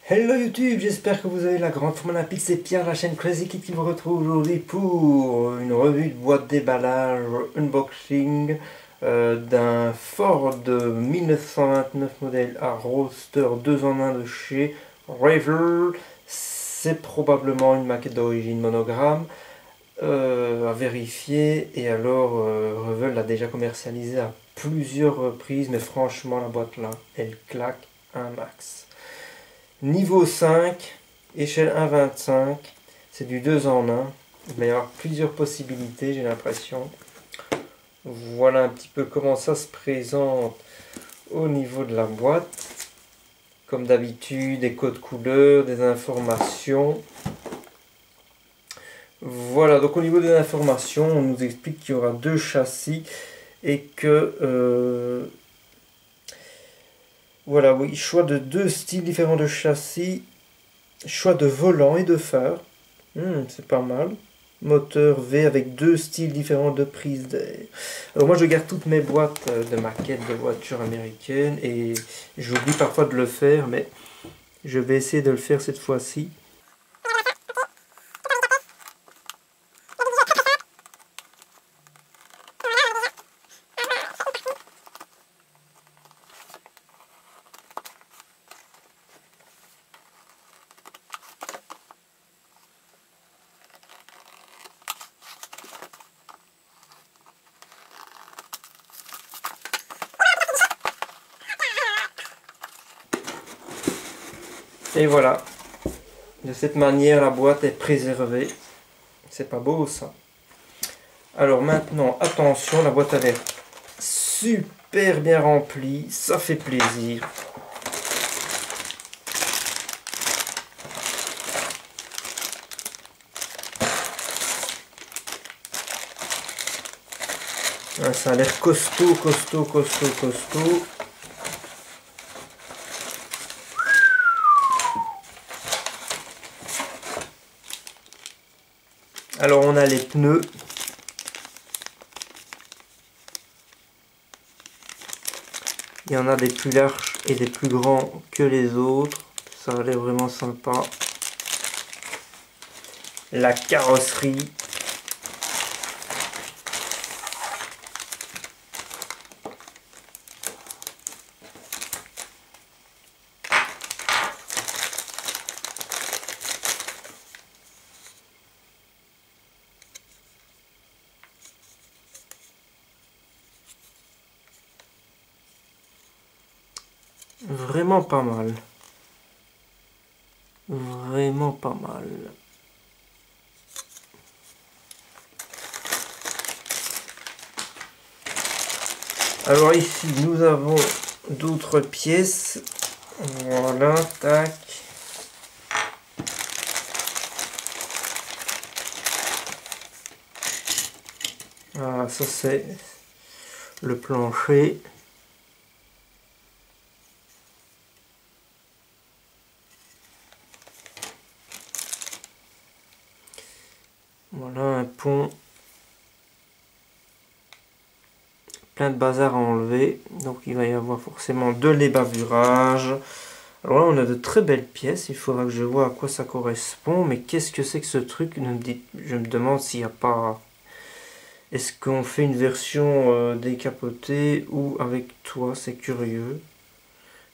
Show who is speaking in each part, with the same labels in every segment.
Speaker 1: Hello YouTube, j'espère que vous avez la grande forme olympique, c'est Pierre de la chaîne Crazy Kid qui vous retrouve aujourd'hui pour une revue de boîte déballage unboxing d'un Ford 1929 modèle à roadster 2 en 1 de chez Ravel. C'est probablement une maquette d'origine monogramme à vérifier, et alors Ravel l'a déjà commercialisé à plusieurs reprises, mais franchement la boîte là, elle claque un max. Niveau 5, échelle 1,25, c'est du 2 en 1. Il va y avoir plusieurs possibilités, j'ai l'impression. Voilà un petit peu comment ça se présente au niveau de la boîte. Comme d'habitude, des codes couleurs, des informations. Voilà, donc au niveau des informations, on nous explique qu'il y aura 2 châssis et que... voilà, oui, choix de 2 styles différents de châssis. Choix de volant et de phare. C'est pas mal. Moteur V avec 2 styles différents de prise d'air. Alors moi je garde toutes mes boîtes de maquettes de voitures américaines et j'oublie parfois de le faire, mais je vais essayer de le faire cette fois-ci. Et voilà, de cette manière la boîte est préservée. C'est pas beau ça? Alors maintenant, attention, la boîte a l'air super bien remplie, ça fait plaisir. Ça a l'air costaud, costaud, costaud, costaud. Alors on a les pneus. Il y en a des plus larges et des plus grands que les autres. Ça a l'air vraiment sympa. La carrosserie. Vraiment pas mal. Vraiment pas mal. Alors ici nous avons d'autres pièces. Voilà, tac. Ah, ça c'est le plancher. Voilà un pont. Plein de bazar à enlever. Donc il va y avoir forcément de l'ébavurage. Alors là on a de très belles pièces. Il faudra que je vois à quoi ça correspond. Mais qu'est-ce que c'est que ce truc? Je me demande s'il n'y a pas... Est-ce qu'on fait une version décapotée ou avec toit? C'est curieux.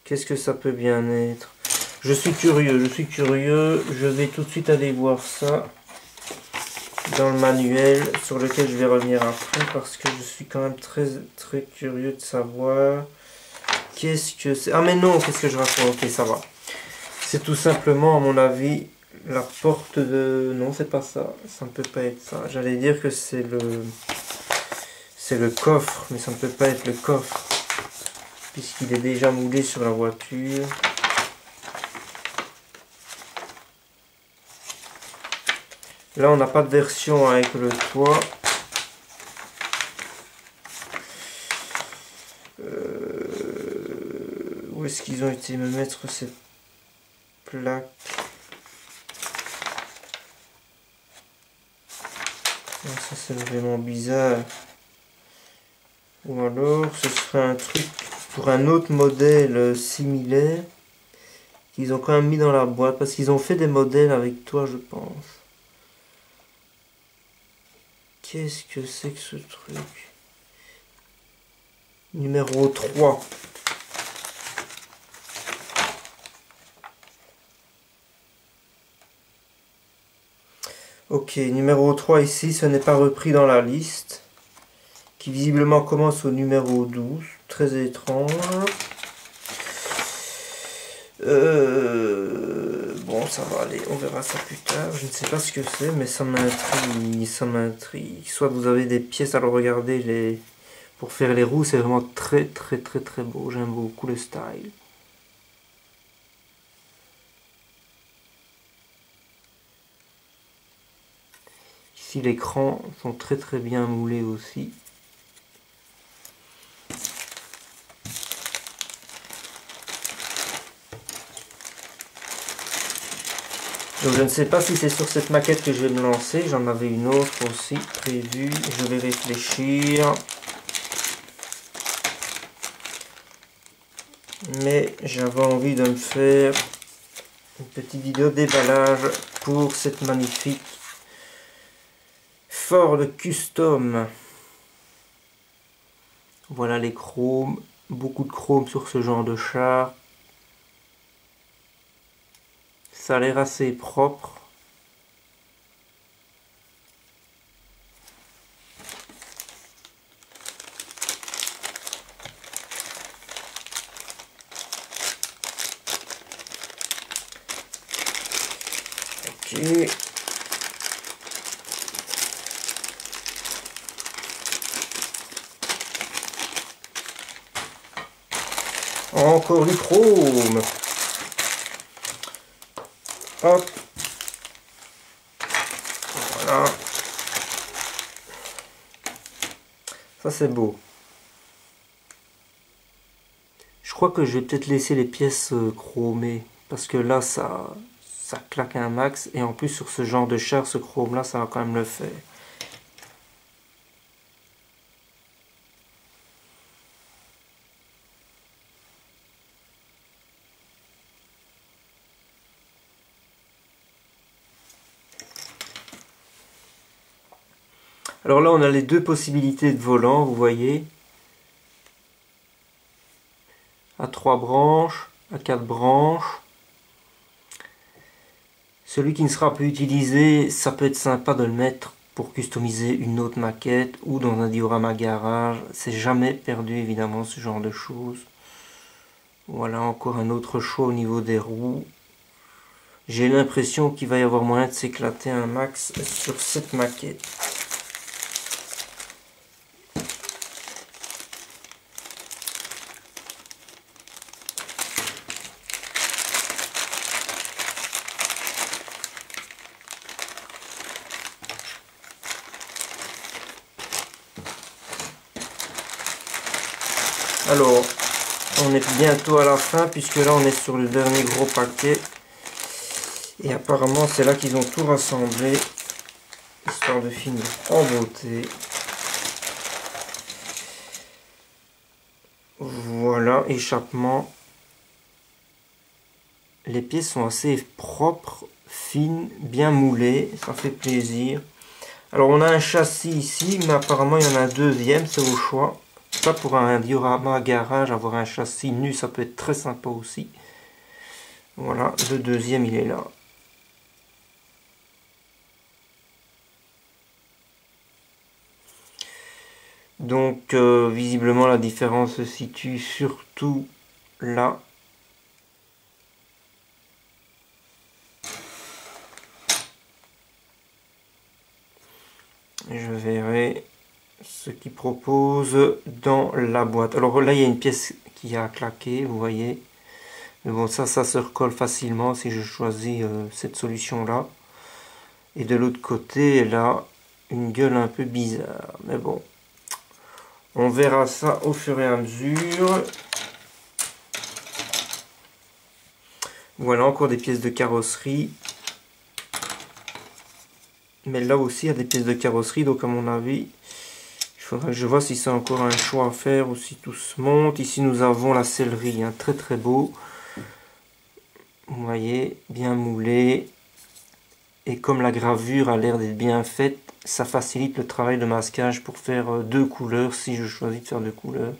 Speaker 1: Qu'est-ce que ça peut bien être? Je suis curieux, je suis curieux. Je vais tout de suite aller voir ça dans le manuel, sur lequel je vais revenir après, parce que je suis quand même très curieux de savoir qu'est-ce que c'est. Ah mais non, qu'est-ce que je raconte? Ok, ça va. C'est tout simplement, à mon avis, la porte de... Non, c'est pas ça. Ça ne peut pas être ça. J'allais dire que c'est le coffre, mais ça ne peut pas être le coffre, puisqu'il est déjà moulé sur la voiture. Là, on n'a pas de version avec le toit. Où est-ce qu'ils ont été me mettre cette plaque? Ça, c'est vraiment bizarre. Ou alors, ce serait un truc pour un autre modèle similaire. qu'ils ont quand même mis dans la boîte, parce qu'ils ont fait des modèles avec toi, je pense. Qu'est-ce que c'est que ce truc? Numéro 3. Ok, numéro 3 ici, ce n'est pas repris dans la liste, qui visiblement commence au numéro 12. Très étrange. Bon, ça va aller, on verra ça plus tard. Je ne sais pas ce que c'est, mais ça m'intrigue, ça m'intrigue. Soit vous avez des pièces, alors regardez, pour faire les roues, c'est vraiment très très très très beau. J'aime beaucoup le style. Ici, les crans sont très très bien moulés aussi. Donc je ne sais pas si c'est sur cette maquette que je vais me lancer. J'en avais une autre aussi prévue. Je vais réfléchir. Mais j'avais envie de me faire une petite vidéo déballage pour cette magnifique Ford Custom. Voilà les chromes. Beaucoup de chrome sur ce genre de char. Ça a l'air assez propre. Ok. Encore du chrome. Hop. Voilà. Ça c'est beau. Je crois que je vais peut-être laisser les pièces chromées. Parce que là ça claque un max. Et en plus sur ce genre de char, ce chrome là, ça va quand même le faire. Alors là, on a les deux possibilités de volant, vous voyez. À 3 branches, à 4 branches. Celui qui ne sera plus utilisé, ça peut être sympa de le mettre pour customiser une autre maquette ou dans un diorama garage. C'est jamais perdu évidemment ce genre de choses. Voilà encore un autre choix au niveau des roues. J'ai l'impression qu'il va y avoir moyen de s'éclater un max sur cette maquette. Alors, on est bientôt à la fin puisque là on est sur le dernier gros paquet. Et apparemment c'est là qu'ils ont tout rassemblé, histoire de finir en beauté. Voilà, échappement. Les pièces sont assez propres, fines, bien moulées, ça fait plaisir. Alors on a un châssis ici, mais apparemment il y en a un deuxième, c'est au choix. Ça pour un diorama garage, avoir un châssis nu, ça peut être très sympa aussi. Voilà, le deuxième il est là. Donc visiblement la différence se situe surtout là. Je verrai ce qu'ils proposent dans la boîte. Alors là il y a une pièce qui a claqué, vous voyez. Mais bon ça se recolle facilement si je choisis cette solution là. Et de l'autre côté elle a une gueule un peu bizarre. Mais bon. On verra ça au fur et à mesure. Voilà encore des pièces de carrosserie. Mais là aussi il y a des pièces de carrosserie. Donc à mon avis, il faudra que je vois si c'est encore un choix à faire ou si tout se monte. Ici nous avons la sellerie. Hein, très très beau. Vous voyez, bien moulé. Et comme la gravure a l'air d'être bien faite, ça facilite le travail de masquage pour faire deux couleurs, si je choisis de faire deux couleurs.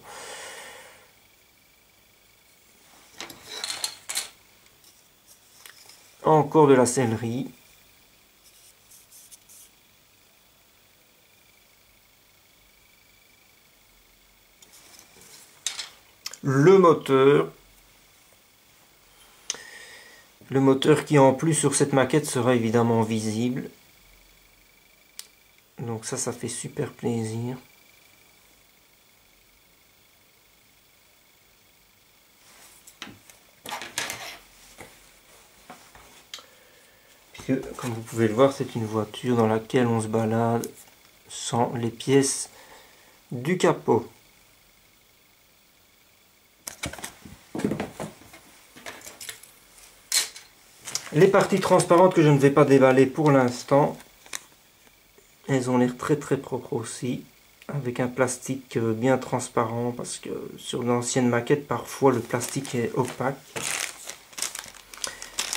Speaker 1: Encore de la sellerie. Le moteur. Le moteur qui en plus sur cette maquette sera évidemment visible. Donc ça fait super plaisir. Puisque comme vous pouvez le voir, c'est une voiture dans laquelle on se balade sans les pièces du capot. Les parties transparentes que je ne vais pas déballer pour l'instant, elles ont l'air très propres aussi, avec un plastique bien transparent, parce que sur d'anciennes maquettes, parfois le plastique est opaque.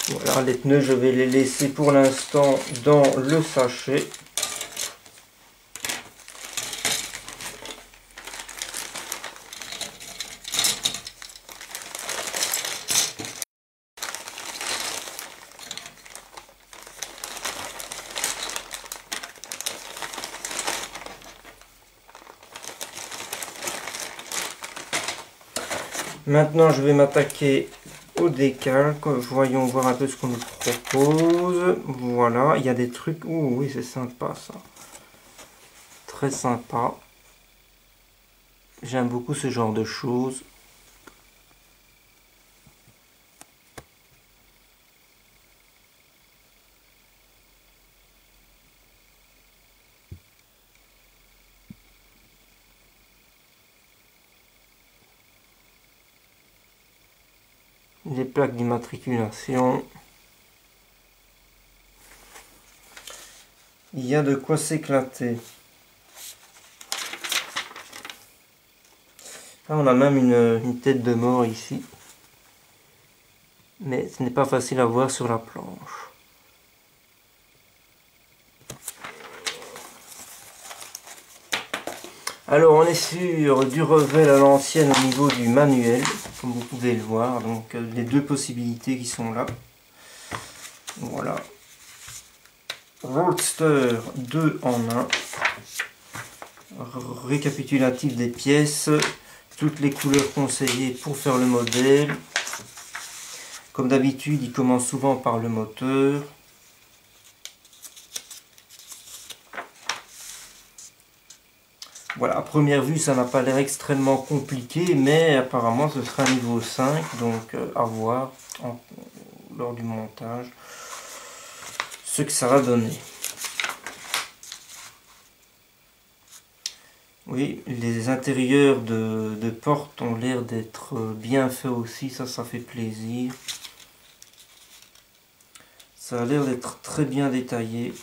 Speaker 1: Voilà, les pneus, je vais les laisser pour l'instant dans le sachet. Maintenant, je vais m'attaquer au décalque. Voyons voir un peu ce qu'on nous propose. Voilà, il y a des trucs. Ouh, oui, c'est sympa ça. Très sympa. J'aime beaucoup ce genre de choses. Des plaques d'immatriculation. Il y a de quoi s'éclater. Ah, on a même une tête de mort ici. Mais ce n'est pas facile à voir sur la planche. Alors on est sur du Revell à l'ancienne au niveau du manuel, comme vous pouvez le voir, donc les deux possibilités qui sont là. Voilà. Roadster 2 en 1. Récapitulatif des pièces, toutes les couleurs conseillées pour faire le modèle. Comme d'habitude, il commence souvent par le moteur. Voilà, à première vue, ça n'a pas l'air extrêmement compliqué, mais apparemment ce sera niveau 5, donc à voir lors du montage ce que ça va donner. Oui, les intérieurs de portes ont l'air d'être bien faits aussi, ça fait plaisir. Ça a l'air d'être très bien détaillé.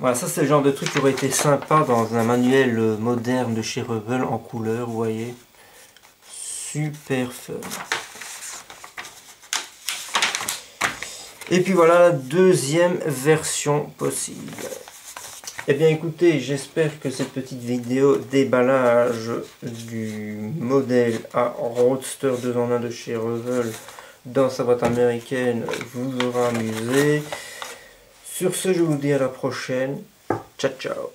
Speaker 1: Voilà, ça c'est le genre de truc qui aurait été sympa dans un manuel moderne de chez Revell en couleur, vous voyez. Super fun. Et puis voilà la deuxième version possible. Eh bien écoutez, j'espère que cette petite vidéo déballage du modèle à Roadster 2 en 1 de chez Revell dans sa boîte américaine vous aura amusé. Sur ce, je vous dis à la prochaine. Ciao, ciao.